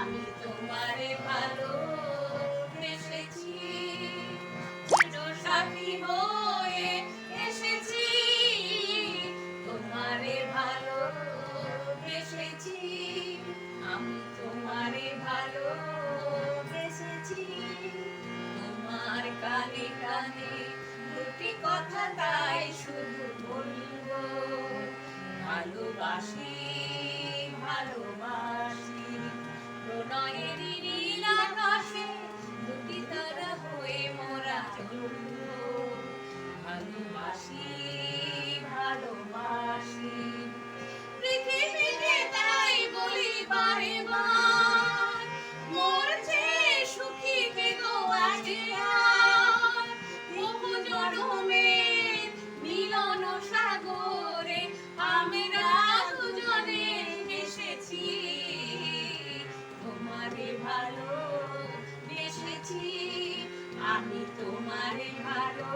আমি তোমারে ভালোবেসেছি, সাথী হয়ে এসেছি, তোমারে ভালোবেসেছি, আমি তোমারে ভালোবেসেছি। তোমার কানে কানে দুটি কথা তাই শুধু বলবো, ভালোবাসি ভালোবাসি। প্রণয়েরই নীল আকাশে দুটি তারা হয়ে মোরা চলবো, ভালোবাসি ভালোবাসি। পৃথিবীতে তাই বলি বারে বার, মোর চেয়ে সুখী কে গো আছে আর। বহু জনমের মিলন সাগরে আমরা দুজনে এসেছি, তোমারে ভালোবেসেছি, আমি তোমারে ভালো